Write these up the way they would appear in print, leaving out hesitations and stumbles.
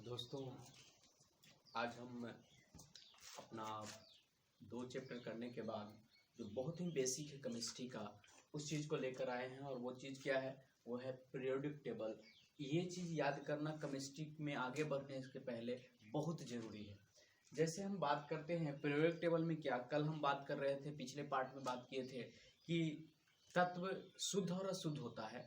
दोस्तों, आज हम अपना 2 चैप्टर करने के बाद जो बहुत ही बेसिक है केमिस्ट्री का, उस चीज़ को लेकर आए हैं। और वो चीज़ क्या है? वो है पीरियोडिक टेबल। ये चीज़ याद करना केमिस्ट्री में आगे बढ़ने के पहले बहुत ज़रूरी है। जैसे हम बात करते हैं पीरियोडिक टेबल में, क्या कल हम बात कर रहे थे, पिछले पार्ट में बात किए थे कि तत्व शुद्ध और अशुद्ध होता है।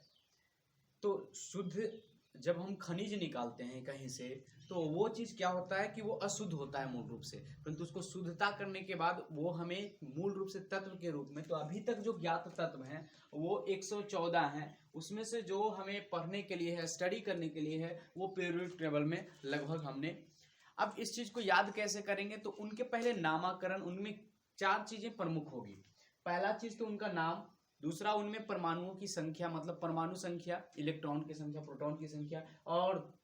तो शुद्ध जब हम खनिज निकालते हैं कहीं से, तो वो चीज़ क्या होता है कि वो अशुद्ध होता है मूल रूप से, परंतु उसको शुद्धता करने के बाद वो हमें मूल रूप से तत्व के रूप में, तो अभी तक जो ज्ञात तत्व हैं वो 114 हैं। उसमें से जो हमें पढ़ने के लिए है, स्टडी करने के लिए है, वो पीरियोडिक टेबल में लगभग हमने। अब इस चीज़ को याद कैसे करेंगे? तो उनके पहले नामकरण, उनमें 4 चीज़ें प्रमुख होगी। पहला चीज़ तो उनका नाम, दूसरा उनमें परमाणुओं की संख्या, मतलब परमाणु संख्या, इलेक्ट्रॉन की संख्या, प्रोटॉन की संख्या, और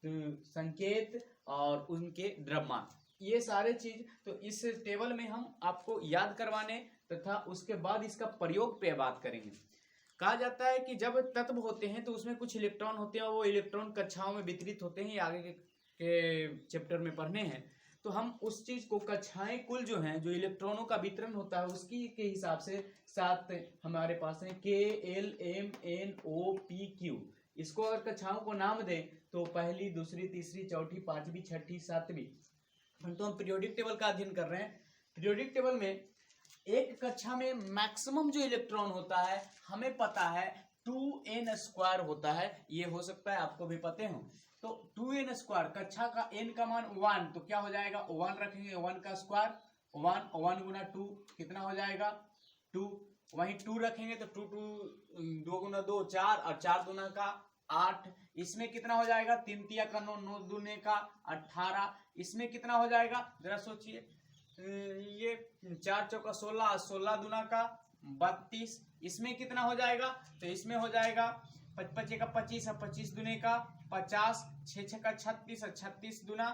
संकेत और उनके द्रव्यमान, ये सारे चीज तो इस टेबल में हम आपको याद करवाने तथा उसके बाद इसका प्रयोग पे बात करेंगे। कहा जाता है कि जब तत्व होते हैं तो उसमें कुछ इलेक्ट्रॉन होते हैं और वो इलेक्ट्रॉन कक्षाओं में वितरित होते हैं। ये आगे के चैप्टर में पढ़ने हैं, तो हम उस चीज को कक्षाएं कुल जो हैं, जो इलेक्ट्रॉनों का वितरण होता है उसकी के हिसाब से 7 हमारे पास है, K L M N O P Q। इसको अगर कक्षाओं को नाम दें तो पहली, दूसरी, तीसरी, चौथी, पांचवी, छठी, सातवीं। तो हम पीरियोडिक टेबल का अध्ययन कर रहे हैं। पीरियोडिक टेबल में एक कक्षा में मैक्सिमम जो इलेक्ट्रॉन होता है हमें पता है 2n² होता है। ये हो सकता है आपको भी पते हो। तो 2n², कक्षा का n का मान 1, तो क्या हो जाएगा? 1 रखेंगे, 1 का स्क्वायर 1, 1 गुना 2 कितना हो जाएगा? 2। वहीं 2 रखेंगे तो 2 गुना 2 4, और 4 दूना का 8। इसमें कितना हो जाएगा? 3 तिया का 9, 9 दूने का 18। इसमें कितना हो जाएगा जरा सोचिए? ये 4 चौका 16, 16 दूना का 32। इसमें कितना हो जाएगा? तो इसमें हो जाएगा 55 का 25, 25 दूने का 50, 6 का 36, 36 दूना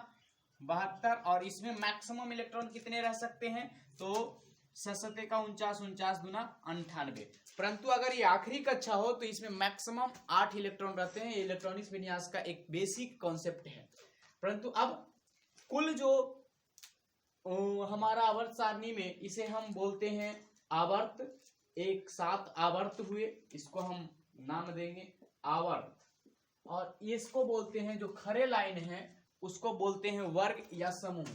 72। और इसमें मैक्सिमम इलेक्ट्रॉन कितने रह सकते हैं? तो 7 का 49, 49 दूना 98। परंतु अगर ये आखिरी कक्षा हो तो इसमें मैक्सिमम 8 इलेक्ट्रॉन रहते हैं। ये इलेक्ट्रॉनिक्स विन्यास का एक बेसिक कॉन्सेप्ट है। परंतु अब कुल जो हमारा आवर्त सारणी में, इसे हम बोलते हैं आवर्त। 7 आवर्त हुए, इसको हम नाम देंगे आवर्त। और इसको बोलते हैं, जो खरे लाइन है उसको बोलते हैं वर्ग या समूह।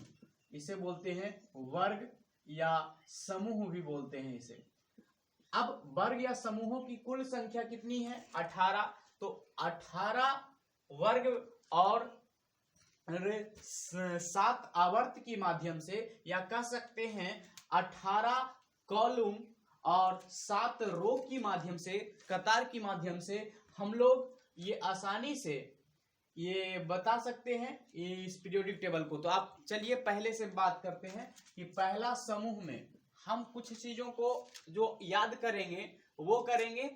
इसे बोलते हैं वर्ग या समूह भी बोलते हैं इसे। अब वर्ग या समूहों की कुल संख्या कितनी है? 18। तो 18 वर्ग और 7 आवर्त के माध्यम से, या कह सकते हैं 18 कॉलम और 7 रो की माध्यम से, कतार की माध्यम से हम लोग ये आसानी से ये बता सकते हैं इस पीरियोडिक टेबल को। तो आप चलिए पहले से बात करते हैं कि पहला समूह में हम कुछ चीजों को जो याद करेंगे वो करेंगे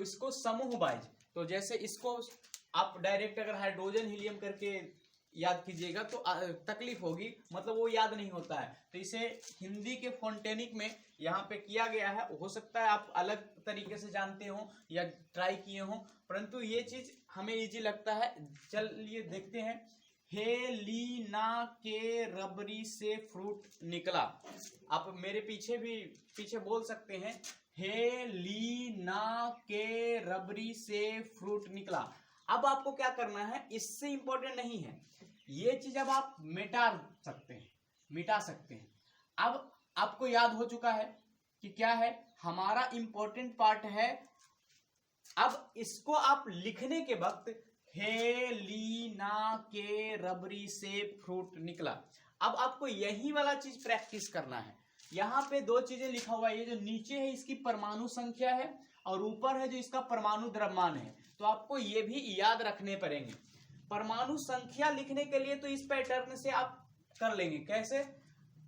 इसको समूह वाइज। तो जैसे इसको आप डायरेक्ट अगर हाइड्रोजन हीलियम करके याद कीजिएगा तो तकलीफ होगी, मतलब वो याद नहीं होता है। तो इसे हिंदी के फोंटेनिक में यहाँ पे किया गया है। हो सकता है आप अलग तरीके से जानते हो या ट्राई किए हो, परंतु ये चीज हमें इजी लगता है। चलिए देखते हैं। हेलिना के रबरी से फ्रूट निकला। आप मेरे पीछे बोल सकते हैं, हेलिना के रबरी से फ्रूट निकला। अब आपको क्या करना है, इससे इंपॉर्टेंट नहीं है ये चीज, अब आप मिटा सकते हैं। अब आपको याद हो चुका है कि क्या है हमारा इंपॉर्टेंट पार्ट है। अब इसको आप लिखने के वक्त हेलिना के रबरी से फ्रूट निकला। अब आपको यही वाला चीज प्रैक्टिस करना है। यहाँ पे 2 चीजें लिखा हुआ है, ये जो नीचे है इसकी परमाणु संख्या है और ऊपर है जो इसका परमाणु द्रव्यमान है। तो आपको ये भी याद रखने पड़ेंगे। परमाणु संख्या लिखने के लिए तो इस पैटर्न से आप कर लेंगे। कैसे?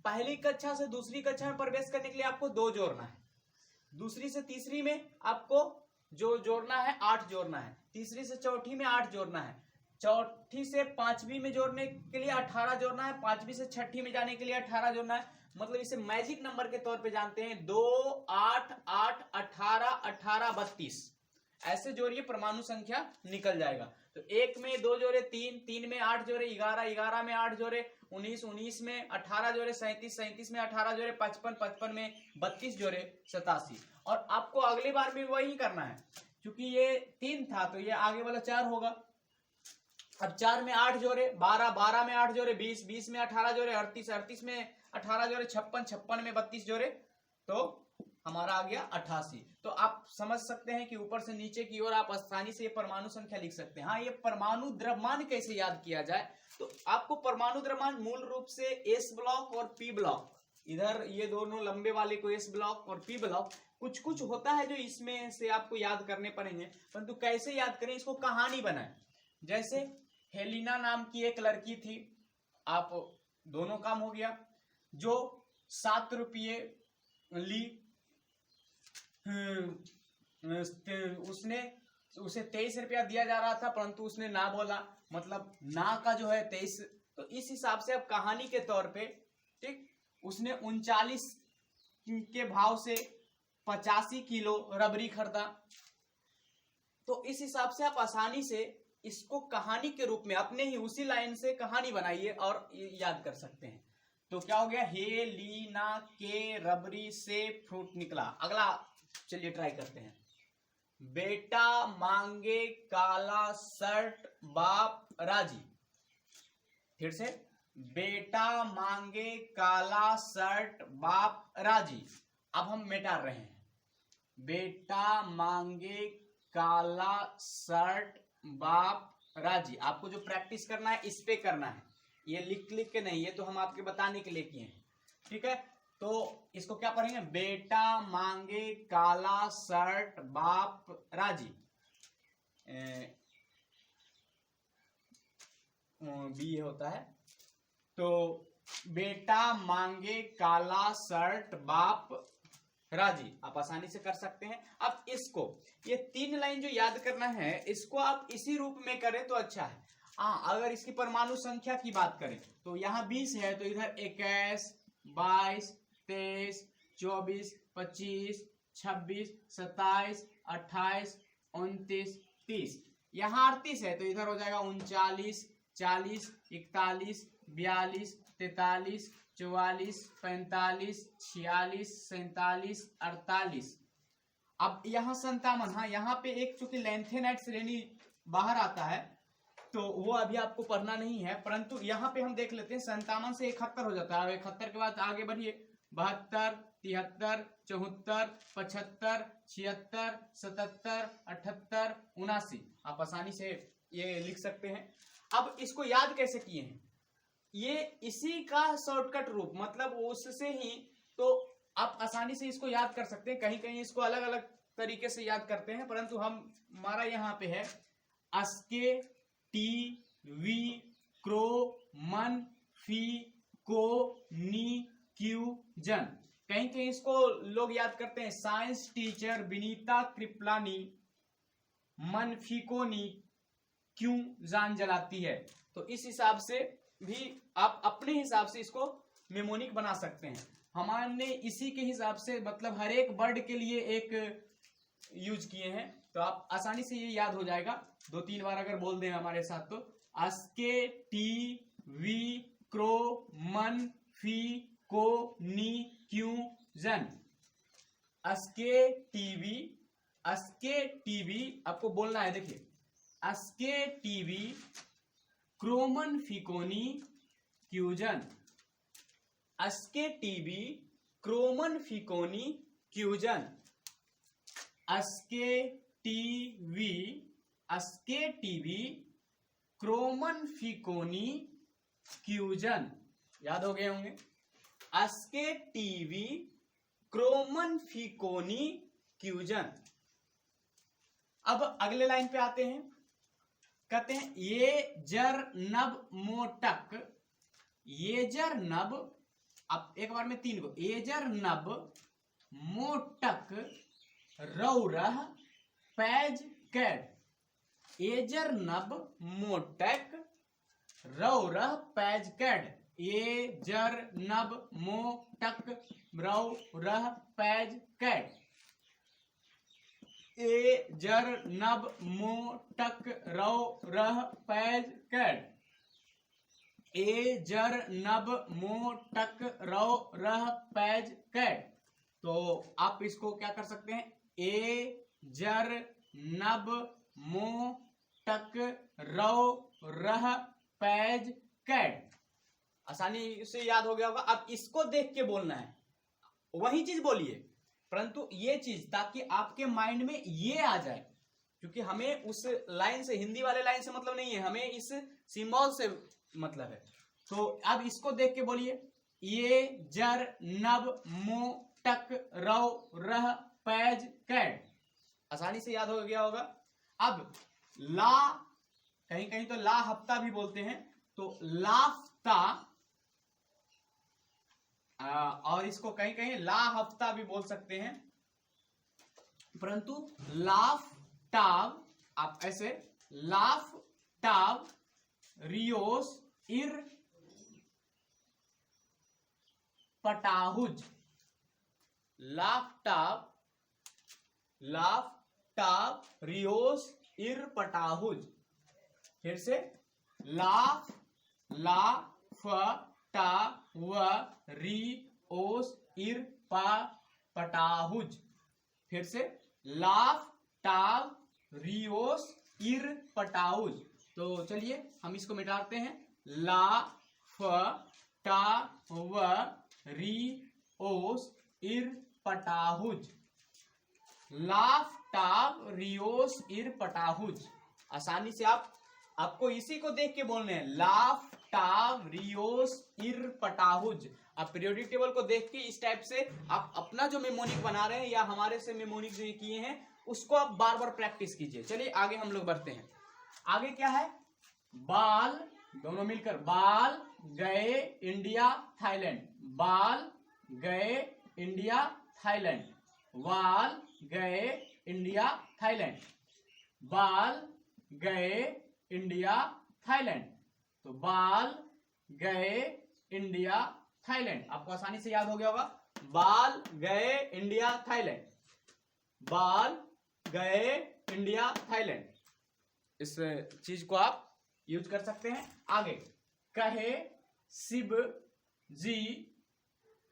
पहली कक्षा से दूसरी कक्षा में प्रवेश करने के लिए आपको 2 जोड़ना है, दूसरी से तीसरी में आपको जो जोड़ना है 8 जोड़ना है, तीसरी से चौथी में 8 जोड़ना है, चौथी से पांचवी में जोड़ने के लिए 18 जोड़ना है, पांचवी से छठी में जाने के लिए 18 जोड़ना है। मतलब इसे मैजिक नंबर के तौर पे जानते हैं। 2 8 8 18 18 32 ऐसे जोड़िए, परमाणु संख्या निकल जाएगा। तो 1 में 2 जोड़े 3, 3 में 8 जोड़े 11, 11 में 8 जोड़े 19, 19 में 18 जोड़े 37, 37 में 18 जोड़े 55, 55 में 32 जोड़े 87। और आपको अगली बार भी वही करना है, क्योंकि ये 3 था तो ये आगे वाला 4 होगा। अब 4 में 8 जोड़े 12, 12 में 8 जोड़े 20, 20 में 18 जोड़े 38, 38 में 18 जोड़े 56, 56 में 32 जोड़े, तो हमारा आ गया 88। तो आप समझ सकते हैं कि ऊपर से नीचे की ओर आप आसानी से ये परमाणु संख्या लिख सकते हैं। हाँ, ये परमाणु द्रव्यमान कैसे याद किया जाए, तो आपको परमाणु द्रव्यमान मूल रूप से एस ब्लॉक और पी ब्लॉक, इधर ये दोनों लंबे वाले को एस ब्लॉक और पी ब्लॉक, कुछ कुछ होता है जो इसमें से आपको याद करने पड़ेंगे, परंतु कैसे याद करें इसको कहानी बनाए। जैसे हेलिना नाम की एक लड़की थी, आप दोनों काम हो गया, जो 7 रुपये ली, उसे 23 रुपया दिया जा रहा था, परंतु उसने ना बोला, मतलब ना का जो है 23। तो इस हिसाब से अब कहानी के तौर पे, ठीक, उसने 39 के भाव से 85 किलो रबड़ी खरीदा। तो इस हिसाब से आप आसानी से इसको कहानी के रूप में अपने ही उसी लाइन से कहानी बनाइए और याद कर सकते हैं। तो क्या हो गया, हेलिना के रबड़ी से फ्रूट निकला। अगला चलिए ट्राई करते हैं। बेटा मांगे काला शर्ट बाप राजी। फिर से, बेटा मांगे काला शर्ट बाप राजी। अब हम मिटा रहे हैं, बेटा मांगे काला शर्ट बाप राजी। आपको जो प्रैक्टिस करना है इस पे करना है, ये लिख लिख के नहीं, ये तो हम आपके बताने के लिए किए हैं, ठीक है। तो इसको क्या पढ़ेंगे, बेटा मांगे काला शर्ट बाप राजी, बी होता है। तो बेटा मांगे काला शर्ट बाप राजी, आप आसानी से कर सकते हैं। अब इसको, ये 3 लाइन जो याद करना है, इसको आप इसी रूप में करें तो अच्छा है। अगर इसकी परमाणु संख्या की बात करें तो यहाँ 20 है, तो इधर 21, 22, 23, 24, 25, 26, 27, 28, 29, 30। यहाँ 38 है, तो इधर हो जाएगा 39, 40, 41, 42, 43, 44, 45, 46, 47, 48। अब यहाँ 57, हाँ यहाँ पे एक चूंकि लेंथेनाइट श्रेणी बाहर आता है, तो वो अभी आपको पढ़ना नहीं है, परंतु यहाँ पे हम देख लेते हैं 57 से 71 हो जाता है। 71 के बाद आगे बढ़िए, 72, 73, 74, 75, 76, 77, 78, 79। आप आसानी से ये लिख सकते हैं। अब इसको याद कैसे किए हैं, ये इसी का शॉर्टकट रूप, मतलब उससे ही तो आप आसानी से इसको याद कर सकते हैं। कहीं कहीं इसको अलग अलग तरीके से याद करते हैं, परंतु हमारा यहाँ पे है अस्के टी वी क्रो मन फी को नी क्यू जन। कहीं कहीं इसको लोग याद करते हैं साइंस टीचर विनीता कृपलानी मन फी को नी क्यों जान जलाती है। तो इस हिसाब से भी आप अपने हिसाब से इसको मेमोनिक बना सकते हैं। हमारे इसी के हिसाब से मतलब हर एक वर्ड के लिए एक यूज किए हैं, तो आप आसानी से ये याद हो जाएगा। 2-3 बार अगर बोल दें हमारे साथ, तो अस्के टी वी क्रो मन फी को नी क्यू जन। अस्के टीवी आपको बोलना है, देखिए अस्के टीवी क्रोमन फिकोनी क्यूजन। अस्के टीवी क्रोमन फिकोनी क्यूजन। अस्के टीवी क्रोमन फिकोनी क्यूजन। याद हो गए होंगे, अस्के टीवी क्रोमन फिकोनी क्यूजन। अब अगले लाइन पे आते हैं, कहते हैं ये जर नब मोटक, ये जर नब, अब एक बार में 3 को, ये जर नब मोटक रौरह पैज कैड। एजर नब मोटक रौरह पैज कैड। एजर नब मोटक रौरह पैज कैड। ए जर नब मो टक रौ रह पैज कैड। ए जर नब मो टक रौ रह पैज कैड। तो आप इसको क्या कर सकते हैं, ए जर नब मो टक रौ रह पैज कैड। आसानी से याद हो गया होगा। अब इसको देख के बोलना है, वही चीज बोलिए, परंतु ये चीज ताकि आपके माइंड में ये आ जाए, क्योंकि हमें उस लाइन से, हिंदी वाले लाइन से मतलब नहीं है, हमें इस सिंबल से मतलब है। तो अब इसको देख के बोलिए, ये जर नब मो टक रौ रह पैज कैड। आसानी से याद हो गया होगा। अब ला, कहीं कहीं तो ला हफ्ता भी बोलते हैं, तो लाफ्ता, और इसको कहीं कहीं ला हफ्ता भी बोल सकते हैं, परंतु लाफ टाव आप ऐसे लाफ टाव रियोस इर पटाहुज। Laugh टाव Rios इर पटाहुज। फिर से लाफ ला फ टा व री ओस इर पा पटाहुज। फिर से लाफ टाव रियोस इर पटाहुज। तो चलिए हम इसको मिटाते हैं। ला फ टा व री ओस इर पटाहुज। Laugh टाव Rios इर पटाहुज। आसानी से आपको इसी को देख के बोलने हैं, लाफ टाव रियोस इर पटाहुज। आप पीरियोडिक टेबल को देख के इस टाइप से आप अपना जो मेमोनिक बना रहे हैं या हमारे से मेमोनिक जो किए हैं उसको आप बार बार प्रैक्टिस कीजिए। चलिए आगे हम लोग बढ़ते हैं। आगे क्या है, बाल, दोनों मिलकर, बाल गए इंडिया थाईलैंड। बाल गए इंडिया थाईलैंड। बाल गए इंडिया थाईलैंड। बाल गए इंडिया थाईलैंड। तो बाल गए इंडिया थाईलैंड, आपको आसानी से याद हो गया होगा। बाल गए इंडिया थाईलैंड। बाल गए इंडिया थाईलैंड, इस चीज को आप यूज कर सकते हैं। आगे, कहे शिव जी,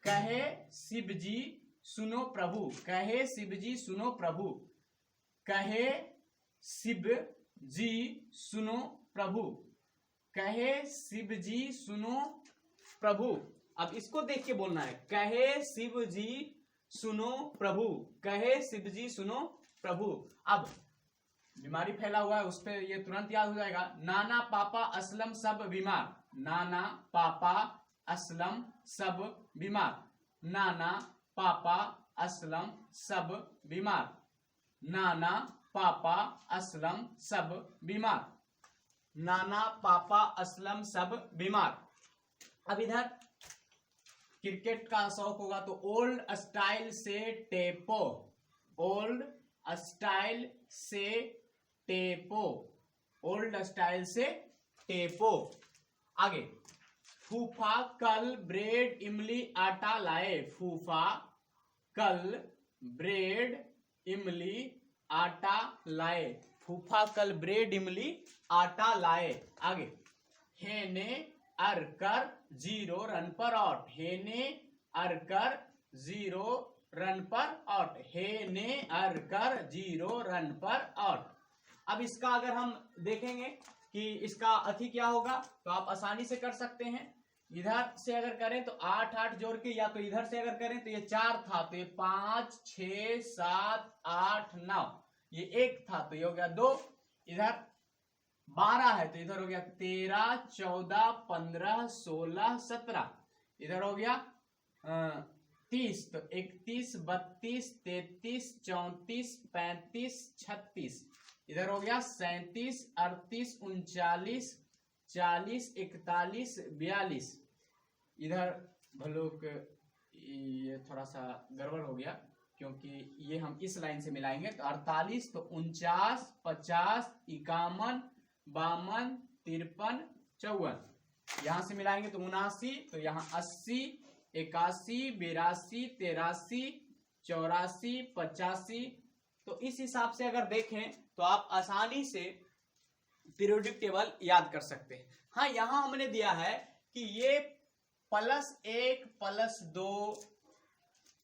कहे शिव जी सुनो प्रभु। कहे शिव जी सुनो प्रभु। कहे शिव जी सुनो प्रभु। कहे शिव जी सुनो प्रभु। अब इसको देख के बोलना है, कहे शिव जी सुनो प्रभु। कहे शिव जी सुनो प्रभु। अब बीमारी फैला हुआ है उस पर ये तुरंत याद हो जाएगा। नाना पापा असलम सब बीमार। नाना पापा असलम सब बीमार। नाना पापा असलम सब बीमार। नाना पापा असलम सब बीमार। नाना पापा असलम सब बीमार। अब इधर क्रिकेट का शौक होगा तो ओल्ड स्टाइल से टेपो। ओल्ड स्टाइल से टेपो। ओल्ड स्टाइल से टेपो। आगे, फूफा कल ब्रेड इमली आटा लाए। फूफा कल ब्रेड इमली आटा लाए। फूफा कल ब्रेड इमली आटा लाए। आगे, हेने अरकर 0 रन पर आउट। हेने अरकर 0 रन पर आउट। हेने अरकर 0 रन पर आउट। अब इसका अगर हम देखेंगे कि इसका अति क्या होगा तो आप आसानी से कर सकते हैं। इधर से अगर करें तो 8 8 जोड़ के, या तो इधर से अगर करें तो ये 4 था तो ये 5 6 7 8 9, ये 1 था तो ये हो गया 2। इधर 12 है तो इधर हो गया 13 14 15 16 17। इधर हो गया 30 तो 31 32 33 34 35 36। इधर हो गया 37 38 39 40 41 42। इधर भलोक ये थोड़ा सा गड़बड़ हो गया क्योंकि ये हम इस लाइन से मिलाएंगे तो 48 तो 49 50 51 52 53 54। यहां से मिलाएंगे तो 79 तो यहाँ 80 81 82 83 84 85 तो इस हिसाब से अगर देखें तो आप आसानी से पीरियोडिक टेबल याद कर सकते हैं। हाँ, यहां हमने दिया है कि ये +1 +2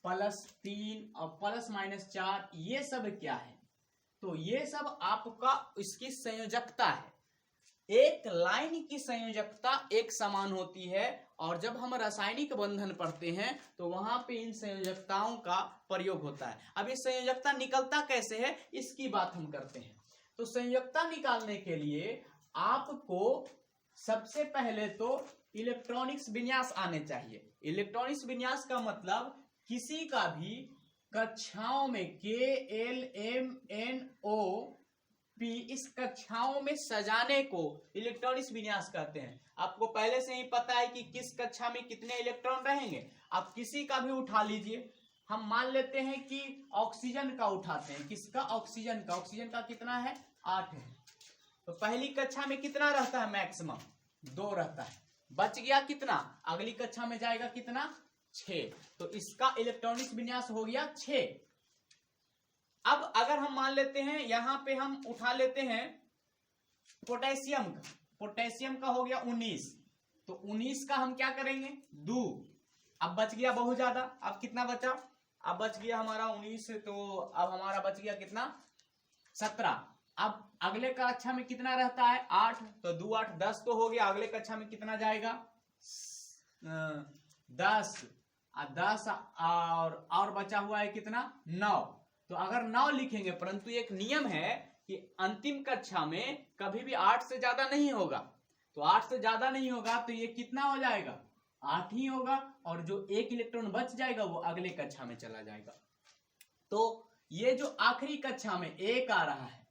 +3 और ±4 ये सब क्या है, तो ये सब आपका इसकी संयोजकता है। एक लाइन की संयोजकता एक समान होती है, और जब हम रासायनिक बंधन पढ़ते हैं तो वहां पे इन संयोजकताओं का प्रयोग होता है। अब ये संयोजकता निकलता कैसे है इसकी बात हम करते हैं। तो संयोजकता निकालने के लिए आपको सबसे पहले तो इलेक्ट्रॉनिक्स विन्यास आने चाहिए। इलेक्ट्रॉनिक्स विन्यास का मतलब किसी का भी कक्षाओं में KLMNOP इस कक्षाओं में सजाने को इलेक्ट्रॉनिक्स विन्यास कहते हैं। आपको पहले से ही पता है कि किस कक्षा में कितने इलेक्ट्रॉन रहेंगे। आप किसी का भी उठा लीजिए, हम मान लेते हैं कि ऑक्सीजन का उठाते हैं। किसका? ऑक्सीजन का। ऑक्सीजन का कितना है? 8 है। तो पहली कक्षा में कितना रहता है? मैक्सिमम 2 रहता है। बच गया कितना? अगली कक्षा में जाएगा कितना? 6। तो इसका इलेक्ट्रॉनिक्स विन्यास हो गया 6। अब अगर हम मान लेते हैं यहां पे हम उठा लेते हैं पोटेशियम का। पोटेशियम का हो गया 19। तो 19 का हम क्या करेंगे? 2। अब बच गया बहुत ज्यादा। अब कितना बचा? अब बच गया हमारा 19, तो अब हमारा बच गया कितना? 17। अब अगले कक्षा में कितना रहता है? 8। तो 2 8 10 तो हो गया। अगले कक्षा में कितना जाएगा? 10। 10 और बचा हुआ है कितना? 9। तो अगर 9 लिखेंगे, परंतु एक नियम है कि अंतिम कक्षा में कभी भी 8 से ज्यादा नहीं होगा। तो 8 से ज्यादा नहीं होगा तो ये कितना हो जाएगा? 8 ही होगा, और जो 1 इलेक्ट्रॉन बच जाएगा वो अगले कक्षा में चला जाएगा। तो ये जो आखिरी कक्षा में 1 आ रहा है,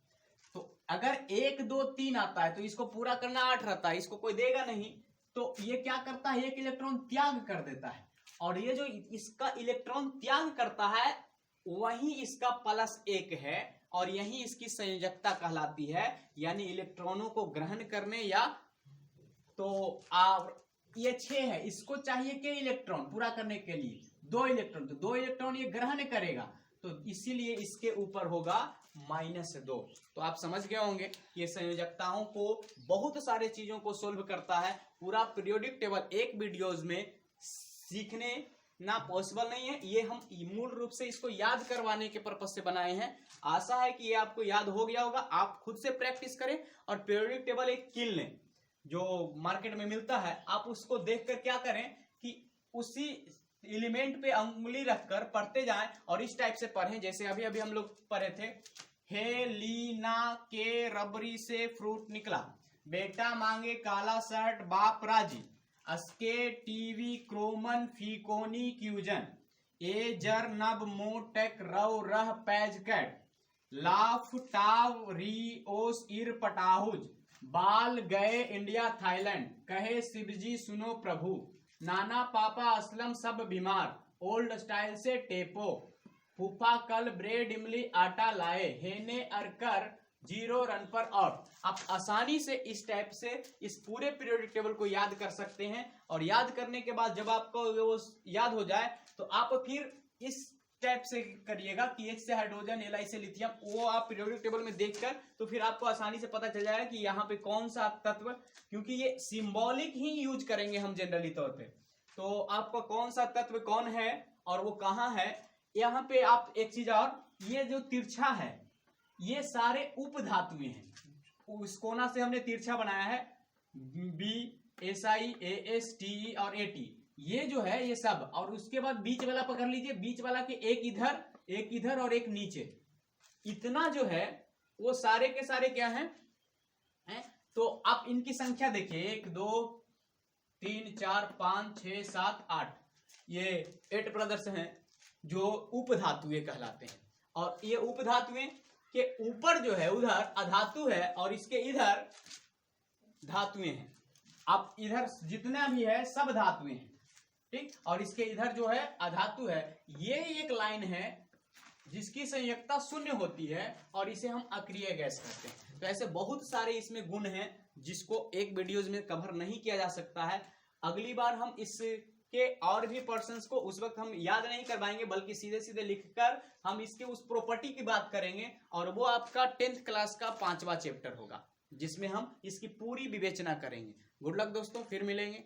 तो अगर 1 2 3 आता है तो इसको पूरा करना 8 रहता है, इसको कोई देगा नहीं। तो ये क्या करता है? 1 इलेक्ट्रॉन त्याग कर देता है, और ये जो इसका इलेक्ट्रॉन त्याग करता है वही इसका +1 है, और यही इसकी संयोजकता कहलाती है। यानी इलेक्ट्रॉनों को ग्रहण करने या तो ये 6 है, इसको चाहिए कि इलेक्ट्रॉन पूरा करने के लिए 2 इलेक्ट्रॉन, तो 2 इलेक्ट्रॉन ये ग्रहण करेगा, तो इसीलिए इसके ऊपर होगा -2। तो आप समझ गए होंगे ये संयोजकताओं को बहुत सारे चीजों को सोल्व करता है। पूरा पीरियोडिक टेबल एक वीडियोज में सीखने ना पॉसिबल नहीं है। ये हम मूल रूप से इसको याद करवाने के पर्पज से बनाए हैं। आशा है कि ये आपको याद हो गया होगा। आप खुद से प्रैक्टिस करें और पीरियोडिक टेबल एक किल लें जो मार्केट में मिलता है। आप उसको देखकर क्या करें कि उसी एलिमेंट पे उंगली रखकर पढ़ते जाएं, और इस टाइप से पढ़ें जैसे अभी अभी हम लोग पढ़े थे। हेलीना के रबरी से फ्रूट निकला, बेटा मांगे काला शर्ट बाप राजी, अस्के टीवी क्रोमन फीकोनी क्यूजन, ए जर नब मोटेक रव रह पैज कैट, लाफ टाव री ओस इर पटाहुज, बाल गए इंडिया थाईलैंड, कहे शिवजी सुनो प्रभु, नाना पापा असलम सब बीमार, ओल्ड स्टाइल से टेपो, फूफा कल ब्रेड इमली आटा लाए, हेने अरकर 0 रन पर आउट। आप आसानी से इस टाइप से इस पूरे पीरियोडिक टेबल को याद कर सकते हैं, और याद करने के बाद जब आपको वो याद हो जाए तो आप फिर इस टाइप से करिएगा कि H से हाइड्रोजन, Li से लिथियम, वो आप पीरियोडिक टेबल में देखकर तो फिर आपको आसानी से पता चल जाएगा कि यहाँ पे कौन सा तत्व, क्योंकि ये सिंबॉलिक ही यूज करेंगे हम जनरली तौर पे, तो आपका कौन सा तत्व कौन है और वो कहाँ है। यहाँ पे आप एक चीज और, ये जो तिरछा है ये सारे उप धातुएं हैं। उस कोना से हमने तिरछा बनाया है, बी SI ASTE और AT, ये जो है ये सब, और उसके बाद बीच वाला पकड़ लीजिए, बीच वाला के एक इधर और एक नीचे, इतना जो है वो सारे के सारे क्या हैं तो आप इनकी संख्या देखिए, 1 2 3 4 5 6 7 8, ये 8 ब्रदर्स हैं जो उप धातुएं कहलाते हैं। और ये उप धातुएं के ऊपर जो है उधर अधातु है, और इसके इधर धातुएं हैं। अब इधर जितना भी है सब धातुएं हैं, ठीक, और इसके इधर जो है अधातु है। ये एक लाइन है जिसकी संयोजकता 0 होती है, और इसे हम अक्रिय गैस कहते हैं। तो ऐसे बहुत सारे इसमें गुण हैं जिसको एक वीडियोज में कवर नहीं किया जा सकता है। अगली बार हम इस के और भी पर्सन्स को उस वक्त हम याद नहीं करवाएंगे, बल्कि सीधे सीधे लिखकर हम इसके उस प्रॉपर्टी की बात करेंगे, और वो आपका 10th क्लास का 5वां चैप्टर होगा, जिसमें हम इसकी पूरी विवेचना करेंगे। गुड लक दोस्तों, फिर मिलेंगे।